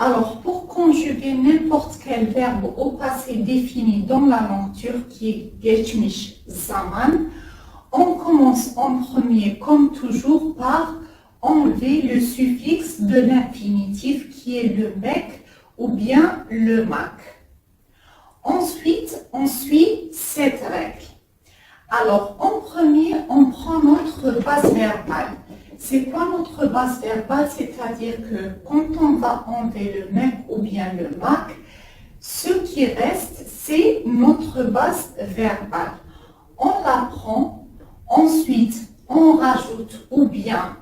Alors, pour conjuguer n'importe quel verbe au passé défini dans la langue turque qui est geçmiş zaman, on commence en premier, comme toujours, par enlever le suffixe de l'infinitif qui est le mek ou bien le mak. Ensuite, on suit cette règle. Alors, en premier, on prend notre base verbale. C'est quoi notre base verbale? C'est-à-dire que quand on va enlever le mek ou bien le mak, ce qui reste, c'est notre base verbale. On la prend, ensuite, on rajoute ou bien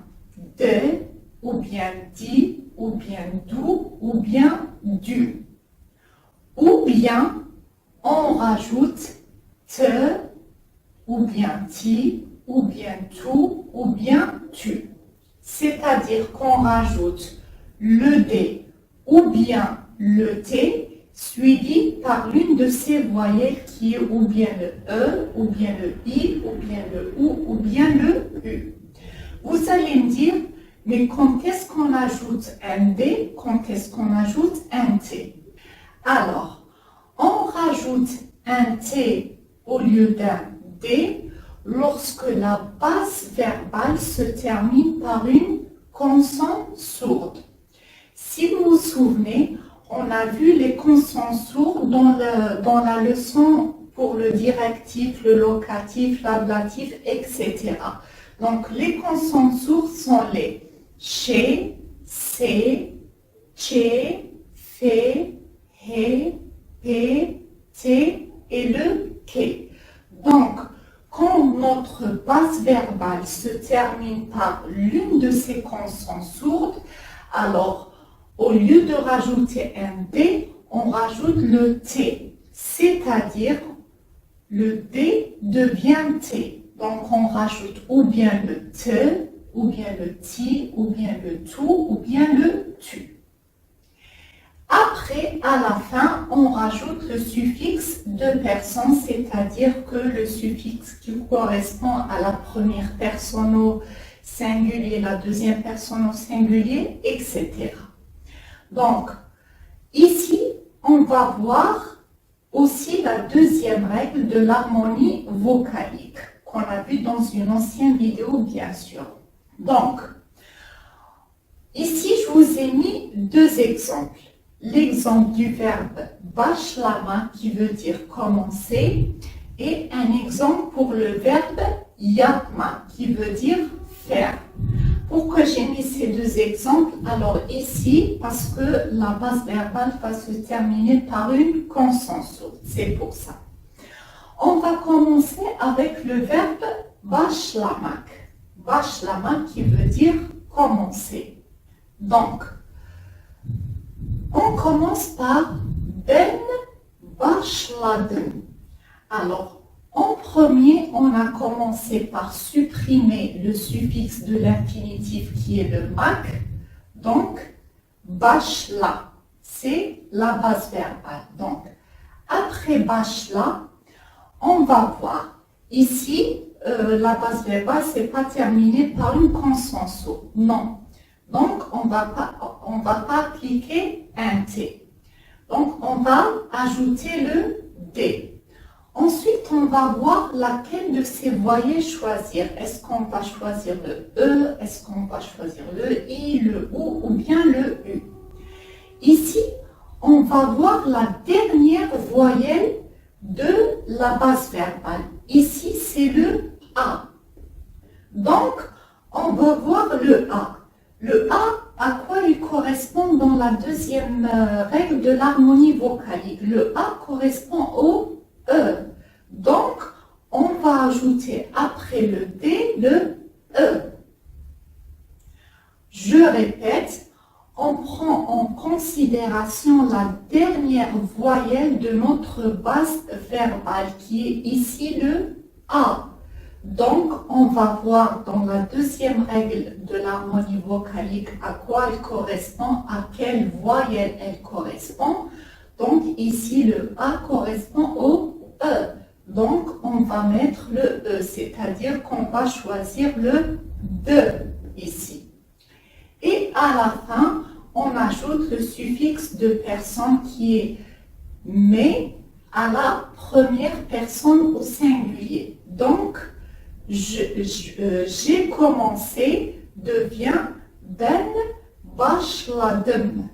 de, ou bien di, ou bien dou, ou bien du. Ou bien, on rajoute te, ou bien ti, ou bien tout, ou bien tu. C'est-à-dire qu'on rajoute le D ou bien le T suivi par l'une de ces voyelles qui est ou bien le E, ou bien le I, ou bien le OU, ou bien le U. Vous allez me dire, mais quand est-ce qu'on ajoute un D, quand est-ce qu'on ajoute un T? Alors, on rajoute un T au lieu d'un D lorsque la base verbale se termine par une consonne sourde. Si vous vous souvenez, on a vu les consonnes sourdes dans la leçon pour le directif, le locatif, l'ablatif, etc. Donc, les consonnes sourdes sont les ch, c, tche, fe, he, p, t et le ke. Donc, quand notre base verbale se termine par l'une de ces consonnes sourdes, alors au lieu de rajouter un D, on rajoute le T, c'est-à-dire le D devient T. Donc on rajoute ou bien le te, ou bien le ti, ou bien le tout, ou bien le tu. Après, à la fin, on rajoute le suffixe de personne, c'est-à-dire que le suffixe qui correspond à la première personne au singulier, la deuxième personne au singulier, etc. Donc, ici, on va voir aussi la deuxième règle de l'harmonie vocalique, qu'on a vu dans une ancienne vidéo, bien sûr. Donc, ici, je vous ai mis deux exemples. L'exemple du verbe başlama qui veut dire commencer et un exemple pour le verbe yapma qui veut dire faire. Pourquoi j'ai mis ces deux exemples? Alors ici, parce que la base verbale va se terminer par une consonne sourde, c'est pour ça. On va commencer avec le verbe başlamak. Başlamak qui veut dire commencer. Donc, on commence par ben başladım. Alors, en premier, on a commencé par supprimer le suffixe de l'infinitif qui est le mak. Donc, başla, c'est la base verbale. Donc, après başla, on va voir. Ici, la base verbale, c'est pas terminé par une consonne sourde. Non. Donc, on va pas appliquer un T. Donc, on va ajouter le D. Ensuite, on va voir laquelle de ces voyelles choisir. Est-ce qu'on va choisir le E, est-ce qu'on va choisir le I, le OU ou bien le U. Ici, on va voir la dernière voyelle de la base verbale. Ici, c'est le A. Donc, on va voir le A. Le A, à quoi il correspond dans la deuxième règle de l'harmonie vocalique? Le A correspond au E. Donc, on va ajouter après le D le E. Je répète, on prend en considération la dernière voyelle de notre base verbale qui est ici le A. Donc, on va voir dans la deuxième règle de l'harmonie vocalique à quoi elle correspond, à quelle voyelle elle correspond. Donc, ici, le A correspond au E. Donc, on va mettre le E, c'est-à-dire qu'on va choisir le DE ici. Et à la fin, on ajoute le suffixe de personne qui est mais à la première personne au singulier. Donc, j'ai commencé devient ben başladım.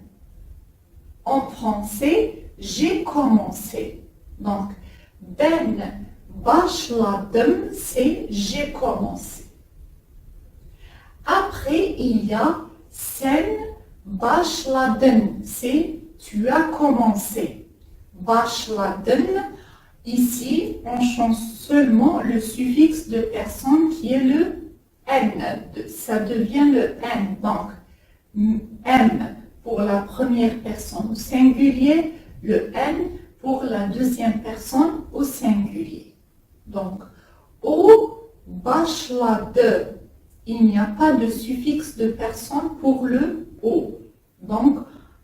En français, j'ai commencé. Donc, ben başladım, c'est j'ai commencé. Après, il y a sen başladın, c'est tu as commencé. Başladın, ici, on change seulement le suffixe de personne qui est le N. Ça devient le N. Donc, M pour la première personne au singulier, le N pour la deuxième personne au singulier. Donc, o başladı. Il n'y a pas de suffixe de personne pour le o. Donc,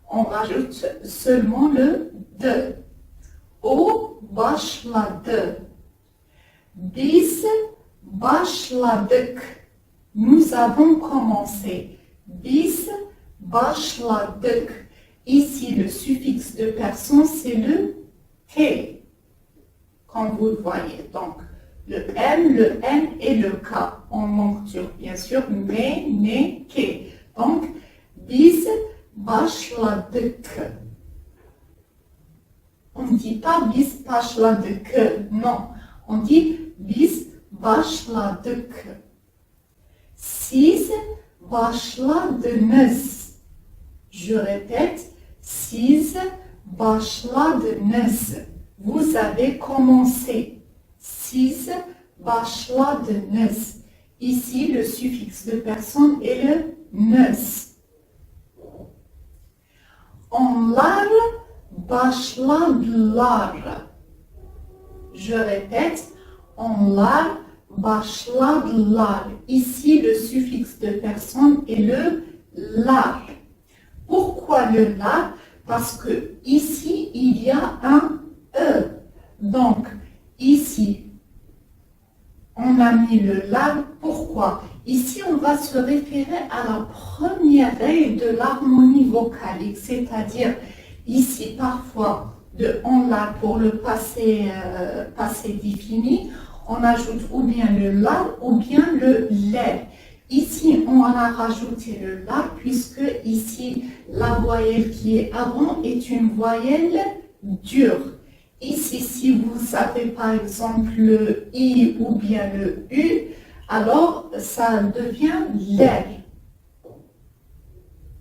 on rajoute seulement le de. O başladı. Biz başladık. Nous avons commencé. Biz başladık. Ici, le suffixe de personne, c'est le T, comme vous le voyez. Donc, le M, le N et le K. En langue turque, bien sûr, mais, ne, ke. Donc, biz başladık. On ne dit pas biz başladık, non. On dit biz başladık. Siz başladınız. Je répète, siz başladınız. Vous avez commencé. Siz başladınız. Ici, le suffixe de personne est le nız. Onlar başladılar. Je répète, onlar başladılar. Ici, le suffixe de personne est le lar. Pourquoi le lar? Parce que ici, il y a un E. Donc, ici, on a mis le lar. Pourquoi? Ici, on va se référer à la première règle de l'harmonie vocalique, c'est-à-dire ici, parfois, de on lar pour le passé défini, on ajoute ou bien le lar ou bien le lait. Ici, on a rajouté le la puisque ici, la voyelle qui est avant est une voyelle dure. Ici, si vous avez par exemple le i ou bien le u, alors ça devient l'air.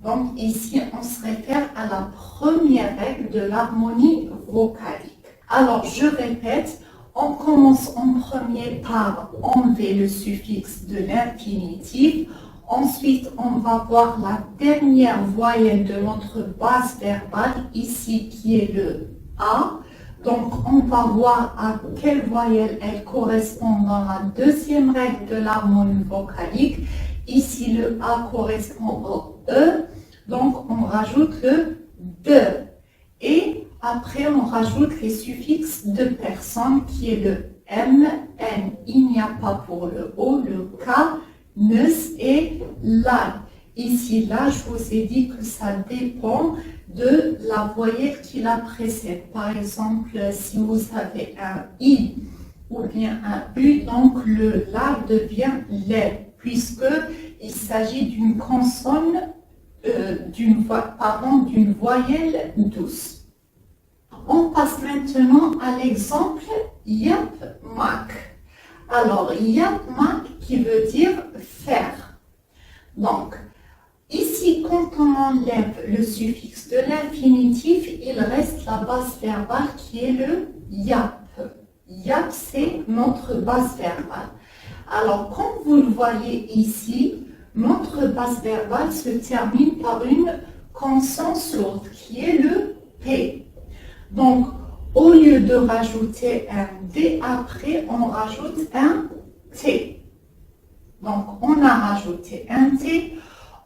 Donc ici, on se réfère à la première règle de l'harmonie vocalique. Alors, je répète, on commence en premier par enlever le suffixe de l'infinitif. Ensuite, on va voir la dernière voyelle de notre base verbale, ici qui est le A. Donc, on va voir à quelle voyelle elle correspond dans la deuxième règle de l'harmonie vocalique. Ici, le A correspond au E. Donc, on rajoute le de. Et après, on rajoute les suffixes de personne qui est le M, N. Il n'y a pas pour le O, le K, nus et la. Ici, là, je vous ai dit que ça dépend de la voyelle qui la précède. Par exemple, si vous avez un I ou bien un U, donc le la devient lait, puisqu'il s'agit d'une consonne, d'une voyelle douce. On passe maintenant à l'exemple yapmak. Alors, yapmak qui veut dire faire. Donc, ici, quand on enlève le suffixe de l'infinitif, il reste la base verbale qui est le yap. Yap, c'est notre base verbale. Alors, comme vous le voyez ici, notre base verbale se termine par une consonne sourde qui est le P. Donc, au lieu de rajouter un D après, on rajoute un T. Donc, on a rajouté un T.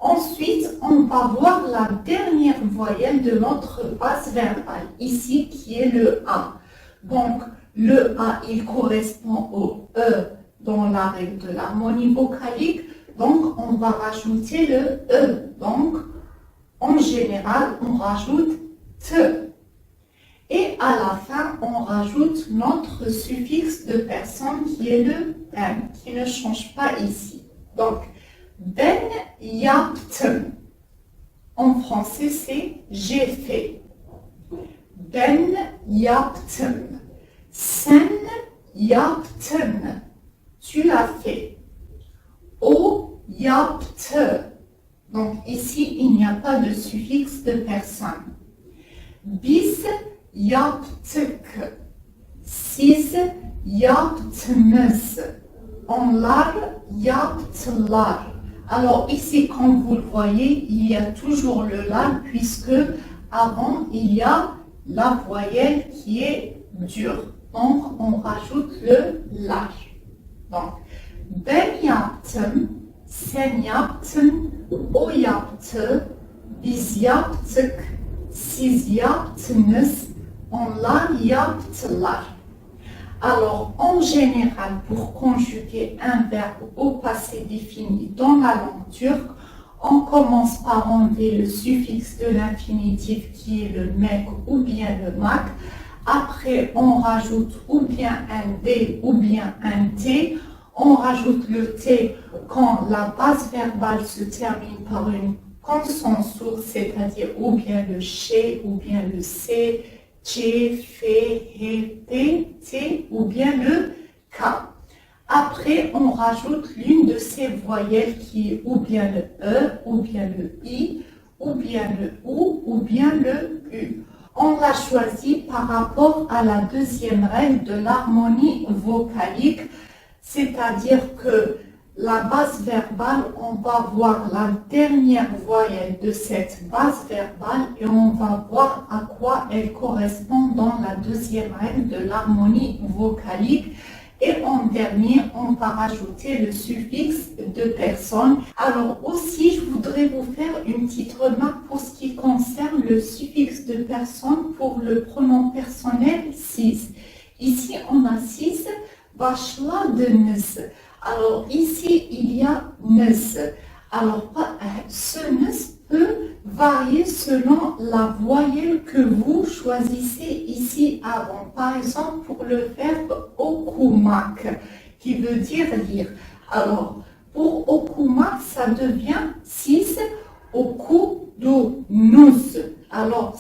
Ensuite, on va voir la dernière voyelle de notre base verbale, ici, qui est le A. Donc, le A, il correspond au E dans la règle de l'harmonie vocalique. Donc, on va rajouter le E. Donc, En général, on rajoute te. Et à la fin, on rajoute notre suffixe de personne qui est le ben, qui ne change pas ici. Donc, ben yaptım. En français, c'est j'ai fait. Ben yaptım. Sen yaptın. Tu as fait. O yaptı. Donc ici, il n'y a pas de suffixe de personne. Biz yaptık. Siz yaptınız. Onlar yaptılar. Alors ici, comme vous le voyez, il y a toujours le la puisque avant, il y a la voyelle qui est dure. Donc, on rajoute le la. Donc, ben yaptım, sen yaptın, o yaptı, biz yaptık, siz yaptınız, onlar yaptılar. Alors, en général, pour conjuguer un verbe au passé défini dans la langue turque, on commence par enlever le suffixe de l'infinitif qui est le mek ou bien le mak. Après, on rajoute ou bien un D ou bien un T. On rajoute le T quand la base verbale se termine par une consonne sourde, c'est-à-dire ou bien le ché ou bien le C, Tché, Fé, Hé, T, T ou bien le K. Après, on rajoute l'une de ces voyelles qui est ou bien le E, ou bien le I, ou bien le OU, ou bien le U. On l'a choisi par rapport à la deuxième règle de l'harmonie vocalique, c'est-à-dire que la base verbale, on va voir la dernière voyelle de cette base verbale et on va voir à quoi elle correspond dans la deuxième règle de l'harmonie vocalique. Et en dernier, on va rajouter le suffixe de personne. Alors aussi, je voudrais vous faire une petite remarque pour ce qui concerne le suffixe de personne pour le pronom personnel siz. Ici, on a siz, başladınız. Alors ici, il y a nız. Alors ce nız peut varier selon la voyelle que vous choisissez ici avant. Par exemple, pour le verbe okumak, qui veut dire lire. Alors, pour okumak, ça devient siz okudunuz. Alors,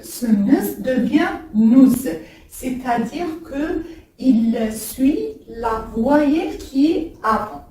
ce nız devient nuz. C'est-à-dire que il suit la voyelle qui est avant.